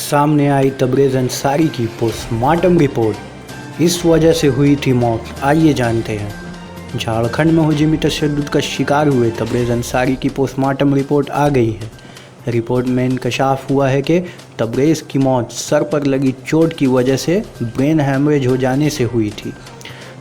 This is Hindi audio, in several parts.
सामने आई तबरेज़ अंसारी की पोस्टमार्टम रिपोर्ट, इस वजह से हुई थी मौत। आइए जानते हैं। झारखंड में हुजूमी तशद्दुद का शिकार हुए तबरेज़ अंसारी की पोस्टमार्टम रिपोर्ट आ गई है। रिपोर्ट में इंकशाफ हुआ है कि तबरेज़ की मौत सर पर लगी चोट की वजह से ब्रेन हैमरेज हो जाने से हुई थी।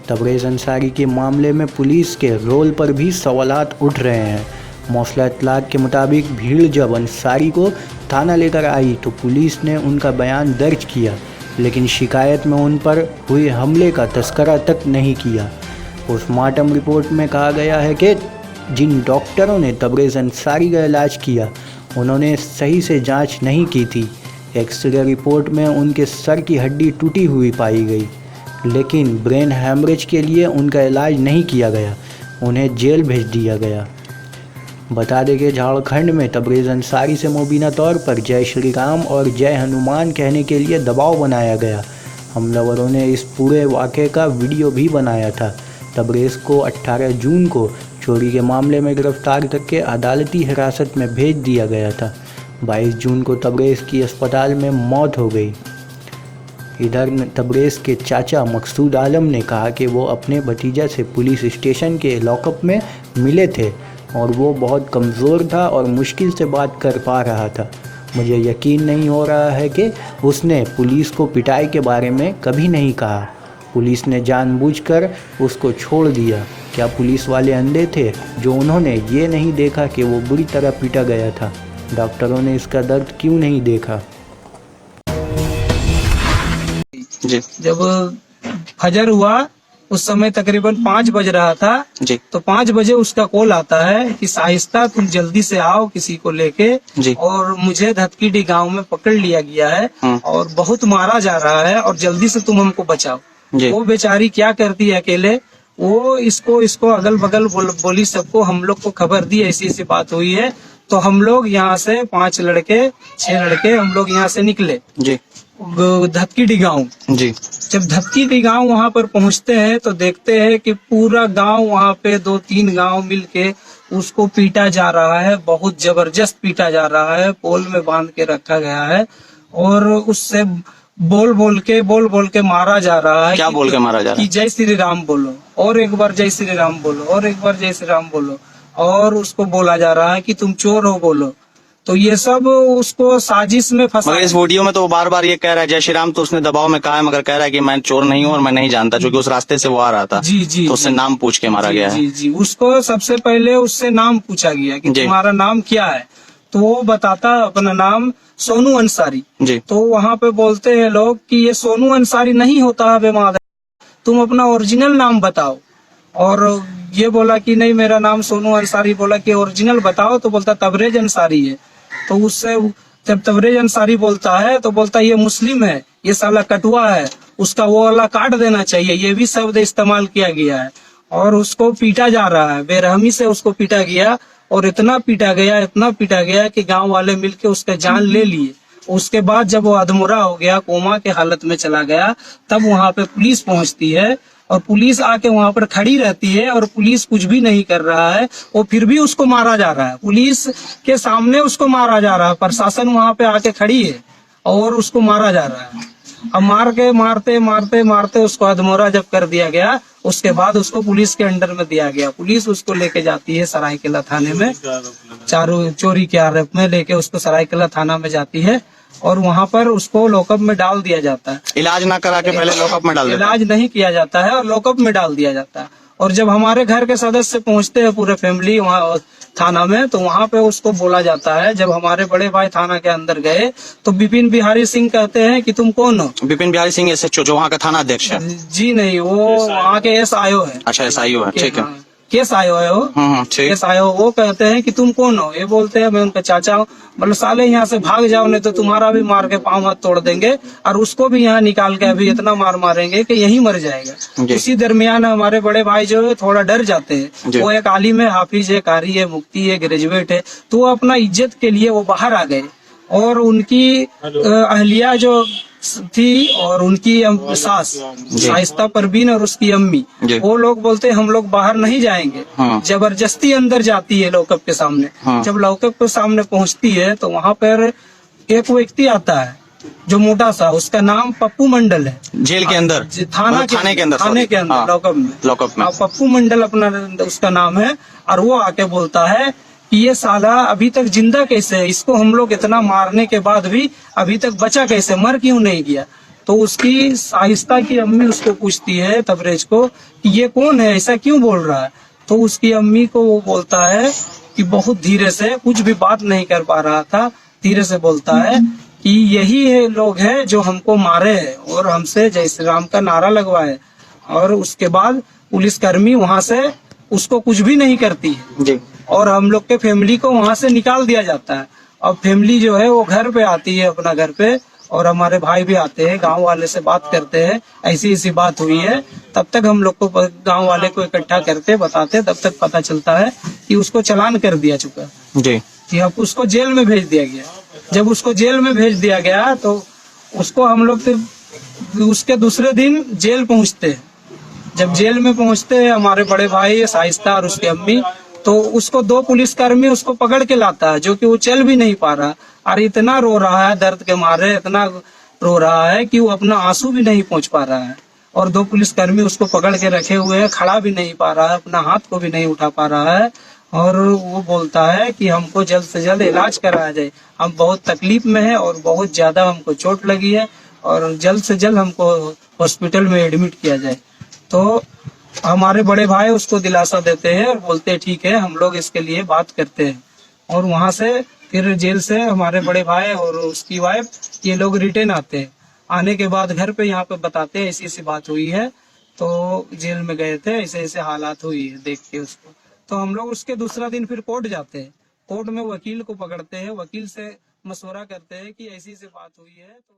तबरेज़ अंसारी के मामले में पुलिस के रोल पर भी सवालात उठ रहे हैं। मौसला इत्तलात के मुताबिक भीड़ जब अंसारी को थाना लेकर आई तो पुलिस ने उनका बयान दर्ज किया, लेकिन शिकायत में उन पर हुए हमले का तस्करा तक नहीं किया। पोस्टमार्टम रिपोर्ट में कहा गया है कि जिन डॉक्टरों ने तबरेज़ अंसारी का इलाज किया उन्होंने सही से जांच नहीं की थी। एक्सरे रिपोर्ट में उनके सर की हड्डी टूटी हुई पाई गई, लेकिन ब्रेन हैमरेज के लिए उनका इलाज नहीं किया गया, उन्हें जेल भेज दिया गया। बता दें कि झारखंड में तबरेज़ अंसारी से मुबीना तौर पर जय श्री राम और जय हनुमान कहने के लिए दबाव बनाया गया। हमलावरों ने इस पूरे वाक़े का वीडियो भी बनाया था। तबरेज़ को 18 जून को चोरी के मामले में गिरफ्तार करके अदालती हिरासत में भेज दिया गया था। 22 जून को तबरेज़ की अस्पताल में मौत हो गई। इधर तबरेज़ के चाचा मकसूद आलम ने कहा कि वो अपने भतीजा से पुलिस स्टेशन के लॉकअप में मिले थे और वो बहुत कमज़ोर था और मुश्किल से बात कर पा रहा था। मुझे यकीन नहीं हो रहा है कि उसने पुलिस को पिटाई के बारे में कभी नहीं कहा। पुलिस ने जानबूझकर उसको छोड़ दिया। क्या पुलिस वाले अंधे थे जो उन्होंने ये नहीं देखा कि वो बुरी तरह पीटा गया था? डॉक्टरों ने इसका दर्द क्यों नहीं देखा? जी। जब फजर हुआ उस समय तकरीबन 5 बज रहा था जी। तो 5 बजे उसका कॉल आता है कि शाइस्ता तुम जल्दी से आओ किसी को लेके जी। और मुझे धतकीडी गांव में पकड़ लिया गया है और बहुत मारा जा रहा है और जल्दी से तुम हमको बचाओ। जी। वो बेचारी क्या करती है अकेले, वो इसको अगल बगल बोली सबको, हम लोग को खबर दी ऐसी बात हुई है। तो हम लोग यहाँ से 5 लड़के 6 लड़के हम लोग यहाँ से निकले जी। धतकीडी गांव। जी। जब धतकीडी गांव वहाँ पर पहुँचते हैं तो देखते हैं कि पूरा गांव वहाँ पे 2-3 गांव मिलके उसको पीटा जा रहा है, बहुत जबरदस्त पीटा जा रहा है, पोल में बांध के रखा गया है और उससे बोल बोल के मारा जा रहा है। क्या बोल के मारा जा रहा है? कि जय श्री राम बोलो और एक बार जय श्री राम बोलो और एक बार जय श्री राम बोलो, और उसको बोला जा रहा है कि तुम चोर हो बोलो। तो ये सब उसको साजिश में फंसा। मगर इस वीडियो में तो वो बार बार ये कह रहा है जय श्री राम, तो उसने दबाव में कहा है, मगर कह रहा है कि मैं चोर नहीं हूँ और मैं नहीं जानता, क्योंकि उस रास्ते से वो आ रहा था। जी। तो उससे नाम पूछ के मारा गया है। जी। उसको सबसे पहले उससे नाम पूछा गया कि तुम्हारा नाम क्या है, तो वो बताता अपना नाम सोनू अंसारी। जी। तो वहाँ पे बोलते हैं लोग कि ये सोनू अंसारी नहीं होता बेमाद, तुम अपना ओरिजिनल नाम बताओ। और ये बोला कि नहीं मेरा नाम सोनू अंसारी। बोला कि ओरिजिनल बताओ, तो बोलता तबरेज़ अंसारी है। तो उससे जब तबरेज़ अंसारी बोलता है तो बोलता ये मुस्लिम है, ये साला कटुआ है, उसका वो वाला काट देना चाहिए। ये भी शब्द इस्तेमाल किया गया है और उसको पीटा जा रहा है, बेरहमी से उसको पीटा गया और इतना पीटा गया कि गांव वाले मिलके उसका जान ले लिए। उसके बाद जब वो अधमुरा हो गया, कोमा के हालत में चला गया, तब वहाँ पे पुलिस पहुँचती है और पुलिस आके वहाँ पर खड़ी रहती है और पुलिस कुछ भी नहीं कर रहा है। वो फिर भी उसको मारा जा रहा है, पुलिस के सामने उसको मारा जा रहा है। प्रशासन वहाँ पे आके खड़ी है और उसको मारा जा रहा है। अब मारते उसको अधमोरा जब कर दिया गया, उसके बाद उसको पुलिस के अंडर में दिया गया। पुलिस उसको लेके जाती है सरायकेला थाने में, चारों चोरी के आरोप में लेके उसको सरायकेला थाना में जाती है और वहाँ पर उसको लॉकअप में डाल दिया जाता है। इलाज ना करा के पहले लॉकअप में डाल दिया? इलाज नहीं किया जाता है और लॉकअप में डाल दिया जाता है। और जब हमारे घर के सदस्य पहुँचते हैं पूरे फैमिली वहाँ थाना में, तो वहाँ पे उसको बोला जाता है। जब हमारे बड़े भाई थाना के अंदर गए तो विपिन बिहारी सिंह कहते हैं कि तुम कौन हो? विपिन बिहारी सिंह SHO जो वहाँ का थाना अध्यक्ष है? जी नहीं, वो वहाँ के SIO है। अच्छा, SIO है, ठीक है। केस आयो है वो, केस आयो। वो कहते हैं कि तुम कौन हो? ये बोलते हैं मैं उनका चाचा हूँ। मतलब साले यहाँ से भाग जाओ नहीं तो तुम्हारा भी मार के पाँव हाथ तोड़ देंगे और उसको भी यहाँ निकाल के अभी इतना मार मारेंगे कि यहीं मर जाएगा। इसी दरमियान हमारे बड़े भाई जो है थोड़ा डर जाते हैं। वो एक आलिम है, हाफिज है, कारी है, मुफ्ती है, ग्रेजुएट है, तो वो अपना इज्जत के लिए वो बाहर आ गए और उनकी अहलिया जो थी और उनकी सास शाइस्ता परवीन और उसकी अम्मी, जी। वो लोग बोलते हम लोग बाहर नहीं जाएंगे। हाँ। जबरदस्ती अंदर जाती है लॉकअप के सामने। हाँ। जब लॉकअप के सामने पहुंचती है तो वहां पर एक व्यक्ति आता है जो मोटा सा, उसका नाम पप्पू मंडल है। जेल के अंदर, थाने के अंदर, थाने के अंदर, हाँ, लॉकअप में। लॉकअप में। हाँ, पप्पू मंडल अपना उसका नाम है। और वो आके बोलता है कि ये साला अभी तक जिंदा कैसे है, इसको हम लोग इतना मारने के बाद भी अभी तक बचा कैसे, मर क्यों नहीं गया। तो उसकी शाइस्ता की अम्मी उसको पूछती है तबरेज को कि ये कौन है, ऐसा क्यों बोल रहा है। तो उसकी अम्मी को वो बोलता है कि बहुत धीरे से, कुछ भी बात नहीं कर पा रहा था, धीरे से बोलता है कि यही है लोग हैं जो हमको मारे हैं और हमसे जय श्री राम का नारा लगवाए। और उसके बाद पुलिसकर्मी वहां से उसको कुछ भी नहीं करती है जी। और हम लोग के फैमिली को वहां से निकाल दिया जाता है। अब फैमिली जो है वो घर पे आती है, अपना घर पे, और हमारे भाई भी आते हैं, गांव वाले से बात करते हैं, ऐसी ऐसी बात हुई है। तब तक हम लोग को गांव वाले को इकट्ठा करते बताते, तब तक पता चलता है कि उसको चालान कर दिया चुका है जी। कि अब उसको जेल में भेज दिया गया। जब उसको जेल में भेज दिया गया तो उसको हम लोग फिर उसके दूसरे दिन जेल पहुंचते हैं। जब जेल में पहुंचते हैं हमारे बड़े भाई शाइस्ता और उसकी अम्मी, तो उसको 2 पुलिसकर्मी उसको पकड़ के लाता है, जो कि वो चल भी नहीं पा रहा और इतना रो रहा है दर्द के मारे, इतना रो रहा है कि वो अपना आंसू भी नहीं पहुंच पा रहा है। और 2 पुलिसकर्मी उसको पकड़ के रखे हुए हैं, खड़ा भी नहीं पा रहा है, अपना हाथ को भी नहीं उठा पा रहा है। और वो बोलता है कि हमको जल्द से जल्द इलाज कराया जाए, हम बहुत तकलीफ में है और बहुत ज्यादा हमको चोट लगी है और जल्द से जल्द हमको हॉस्पिटल में एडमिट किया जाए। तो हमारे बड़े भाई उसको दिलासा देते हैं और बोलते हैं ठीक है, हम लोग इसके लिए बात करते हैं। और वहां से फिर जेल से हमारे बड़े भाई और उसकी वाइफ ये लोग रिटर्न आते हैं। आने के बाद घर पे यहाँ पे बताते हैं ऐसी ऐसी बात हुई है, तो जेल में गए थे, ऐसे ऐसे हालात हुई है, देख के उसको। तो हम लोग उसके दूसरा दिन फिर कोर्ट जाते हैं। कोर्ट में वकील को पकड़ते हैं, वकील से मशवरा करते हैं कि ऐसी ऐसी बात हुई है तो